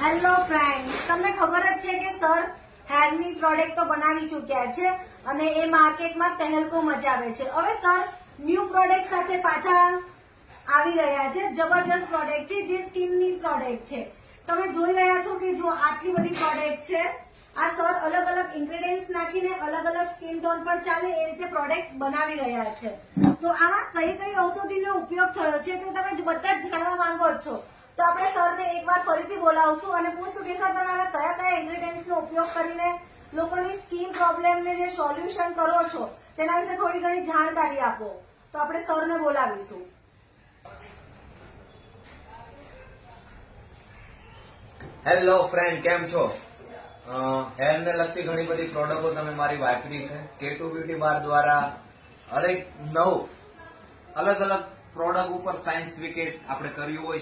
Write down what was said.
Hello friends, તમને ખબર જ છે કે સર હેરની પ્રોડક્ટ તો બનાવી ચૂક્યા છે અને એ માર્કેટમાં તહેલકો મચાવે છે. હવે સર ન્યૂ પ્રોડક્ટ સાથે પાછા આવી રહ્યા છે. જબરજસ્ત પ્રોડક્ટ છે જે સ્કિનની પ્રોડક્ટ છે. તમે જોઈ રહ્યા છો કે જો આટલી બધી પ્રોડક્ટ છે. આ સર અલગ અલગ ઇન્ગ્રેડિયન્ટ્સ નાખીને અલગ અલગ સ્કિન ટોન પર ચાલે એ રીતે પ્રોડક્ટ બનાવી રહ્યા છે. તો આમાં કઈ કઈ ઔષધિનો ઉપયોગ થયો છે તે તમે બધા જ જાણવા માંગો છો. તો આપણે સરને એકવાર ફરીથી બોલાવશું અને પૂછશું કે સર તમે આમાં કયા કયા ઇન્ગ્રેડિયન્ટ્સનો ઉપયોગ કરીને લોકોની સ્કિન પ્રોબ્લેમને જે સોલ્યુશન કરો છો તેના વિશે થોડી ઘણી જાણકારી આપો. તો આપણે સરને બોલાવીશું. હેલો ફ્રેન્ડ, કેમ છો? હેર ને લગતી ઘણી બધી પ્રોડક્ટો તમે મારી વાપરી છે. K2 બ્યુટી બાર દ્વારા હરેક નવ અલગ અલગ પ્રોડક્ટ ઉપર સાયન્સ વિકેટ આપણે કર્યું હોય છે.